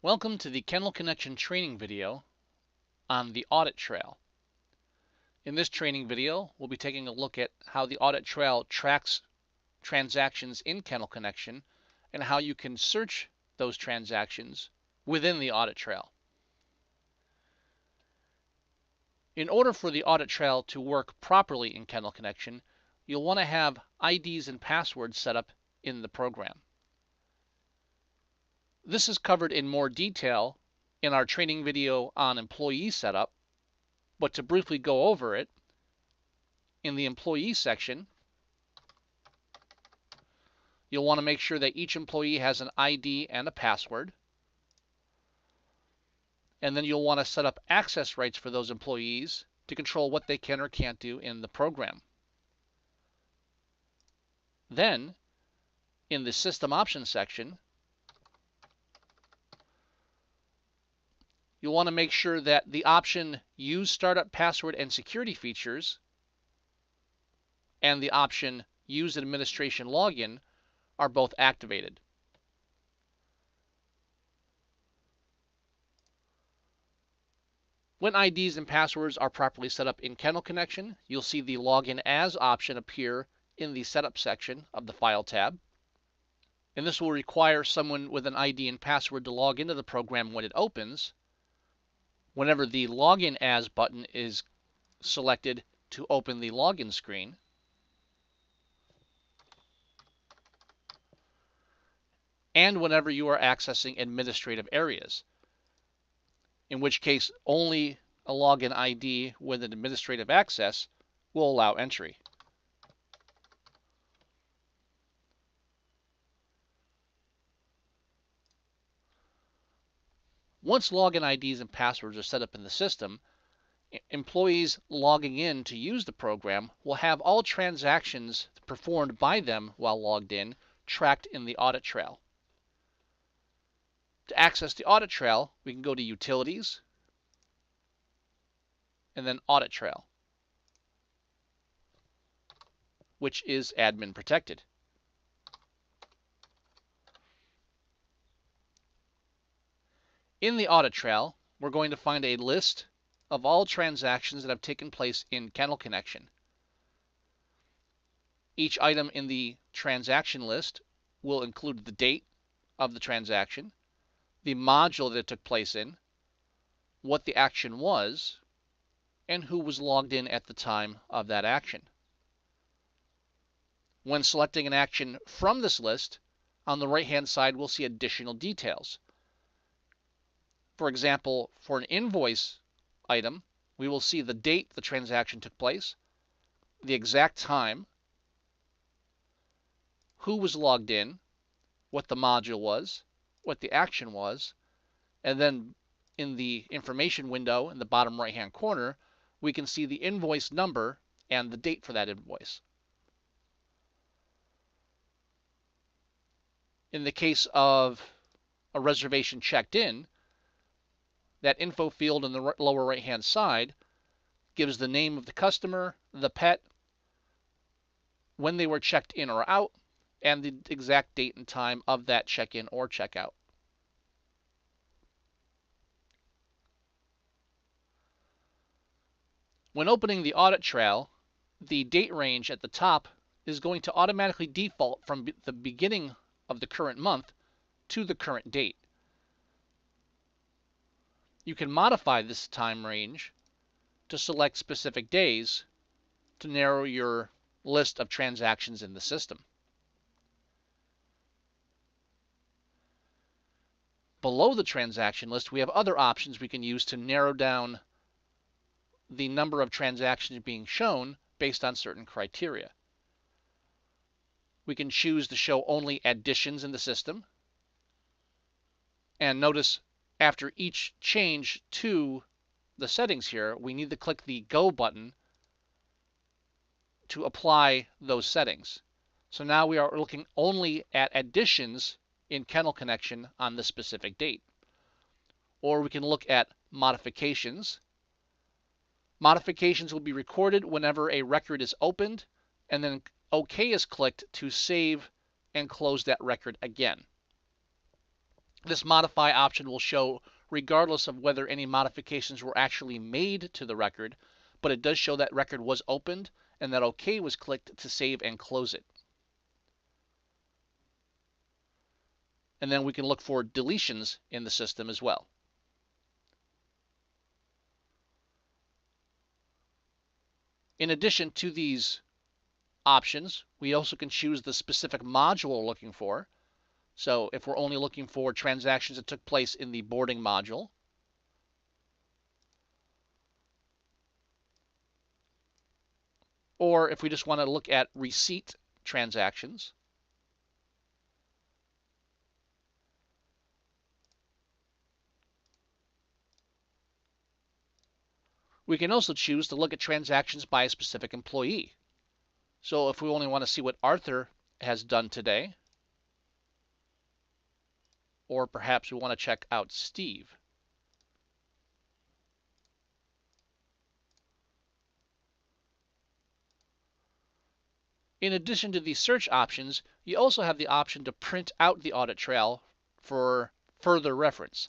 Welcome to the Kennel Connection training video on the audit trail. In this training video, we'll be taking a look at how the audit trail tracks transactions in Kennel Connection and how you can search those transactions within the audit trail. In order for the audit trail to work properly in Kennel Connection, you'll want to have IDs and passwords set up in the program. This is covered in more detail in our training video on employee setup, but to briefly go over it, in the employee section, you'll want to make sure that each employee has an ID and a password. And then you'll want to set up access rights for those employees to control what they can or can't do in the program. Then, in the System Options section, you'll want to make sure that the option Use Startup Password and Security Features and the option Use Administration Login are both activated. When IDs and passwords are properly set up in Kennel Connection, you'll see the Login As option appear in the Setup section of the File tab. And this will require someone with an ID and password to log into the program when it opens. Whenever the Login As button is selected to open the login screen, and whenever you are accessing administrative areas, in which case only a login ID with an administrative access will allow entry. Once login IDs and passwords are set up in the system, employees logging in to use the program will have all transactions performed by them while logged in tracked in the audit trail. To access the audit trail, we can go to Utilities and then Audit Trail, which is admin protected. In the audit trail, we're going to find a list of all transactions that have taken place in Kennel Connection. Each item in the transaction list will include the date of the transaction, the module that it took place in, what the action was, and who was logged in at the time of that action. When selecting an action from this list, on the right-hand side we'll see additional details. For example, for an invoice item, we will see the date the transaction took place, the exact time, who was logged in, what the module was, what the action was, and then in the information window in the bottom right-hand corner, we can see the invoice number and the date for that invoice. In the case of a reservation checked in, that info field in the lower right-hand side gives the name of the customer, the pet, when they were checked in or out, and the exact date and time of that check-in or check-out. When opening the audit trail, the date range at the top is going to automatically default from the beginning of the current month to the current date. You can modify this time range to select specific days to narrow your list of transactions in the system. Below the transaction list, we have other options we can use to narrow down the number of transactions being shown based on certain criteria. We can choose to show only additions in the system. And notice after each change to the settings here, we need to click the Go button to apply those settings. So now we are looking only at additions in Kennel Connection on this specific date. or we can look at modifications. Modifications will be recorded whenever a record is opened, and then OK is clicked to save and close that record again. This modify option will show regardless of whether any modifications were actually made to the record, but it does show that record was opened and that OK was clicked to save and close it. And then we can look for deletions in the system as well. In addition to these options, we also can choose the specific module we're looking for. So if we're only looking for transactions that took place in the boarding module, or if we just want to look at receipt transactions, we can also choose to look at transactions by a specific employee. So if we only want to see what Arthur has done today, or perhaps we want to check out Steve. In addition to these search options, you also have the option to print out the audit trail for further reference.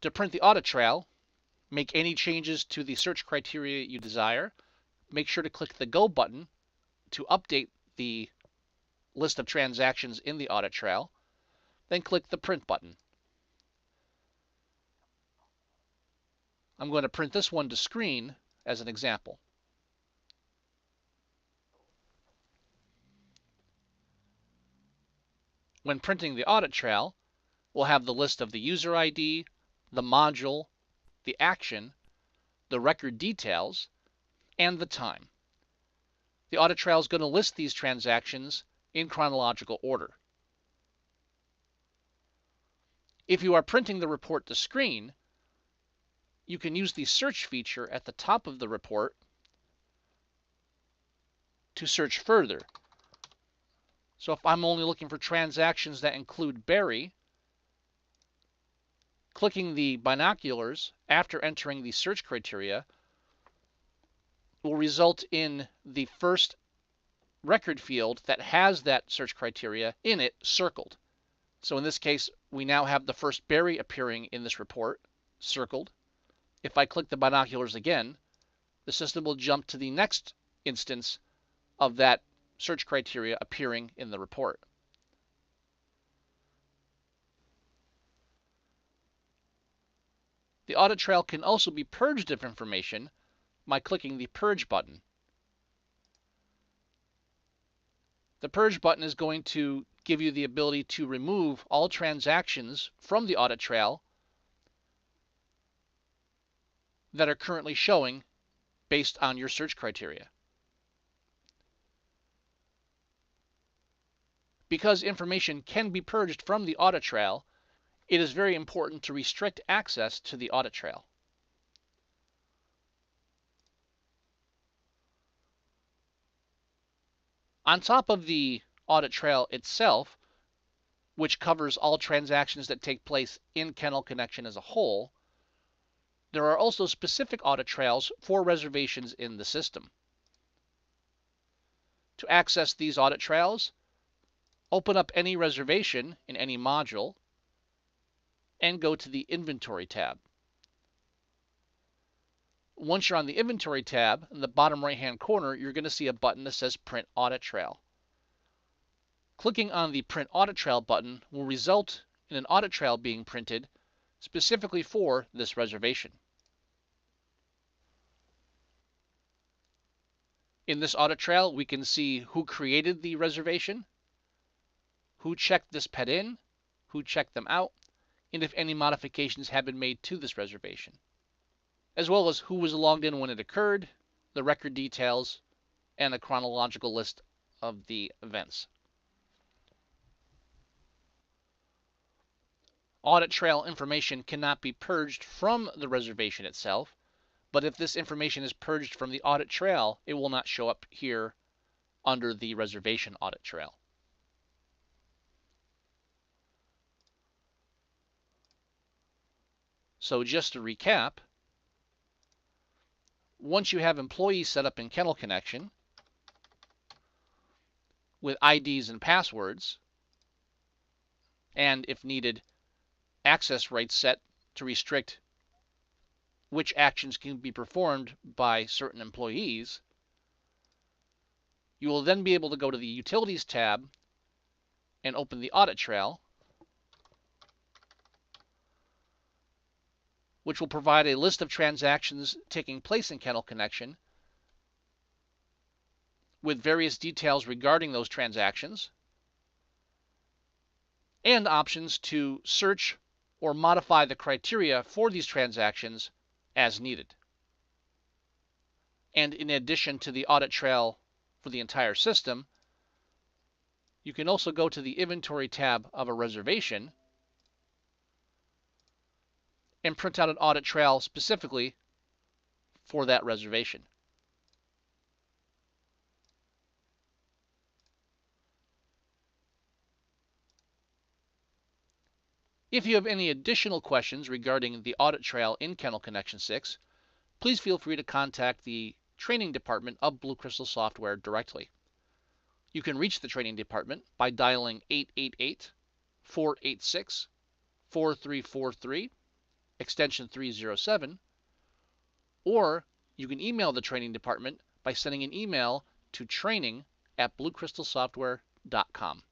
To print the audit trail, make any changes to the search criteria you desire. Make sure to click the Go button to update the list of transactions in the audit trail. Then click the Print button. I'm going to print this one to screen as an example. When printing the audit trail, we'll have the list of the user ID, the module, the action, the record details, and the time. The audit trail is going to list these transactions in chronological order. If you are printing the report to screen, you can use the search feature at the top of the report to search further. So if I'm only looking for transactions that include Barry, clicking the binoculars after entering the search criteria will result in the first record field that has that search criteria in it circled. So in this case, we now have the first Barry appearing in this report circled. If I click the binoculars again, the system will jump to the next instance of that search criteria appearing in the report. The audit trail can also be purged of information by clicking the Purge button. The Purge button is going to give you the ability to remove all transactions from the audit trail that are currently showing based on your search criteria. Because information can be purged from the audit trail, it is very important to restrict access to the audit trail. On top of the audit trail itself, which covers all transactions that take place in Kennel Connection as a whole, there are also specific audit trails for reservations in the system. To access these audit trails, open up any reservation in any module and go to the Inventory tab. Once you're on the Inventory tab, in the bottom right-hand corner, you're going to see a button that says Print Audit Trail. Clicking on the Print Audit Trail button will result in an audit trail being printed specifically for this reservation. In this audit trail, we can see who created the reservation, who checked this pet in, who checked them out, and if any modifications have been made to this reservation, as well as who was logged in when it occurred, the record details, and a chronological list of the events. Audit trail information cannot be purged from the reservation itself, but if this information is purged from the audit trail, it will not show up here under the reservation audit trail. So just to recap, once you have employees set up in Kennel Connection with IDs and passwords, and if needed, access rights set to restrict which actions can be performed by certain employees, you will then be able to go to the Utilities tab and open the Audit Trail, which will provide a list of transactions taking place in Kennel Connection with various details regarding those transactions and options to search or modify the criteria for these transactions as needed. And in addition to the audit trail for the entire system, you can also go to the Inventory tab of a reservation and print out an audit trail specifically for that reservation. If you have any additional questions regarding the audit trail in Kennel Connection 6, please feel free to contact the training department of Blue Crystal Software directly. You can reach the training department by dialing 888-486-4343, extension 307, or you can email the training department by sending an email to training@bluecrystalsoftware.com.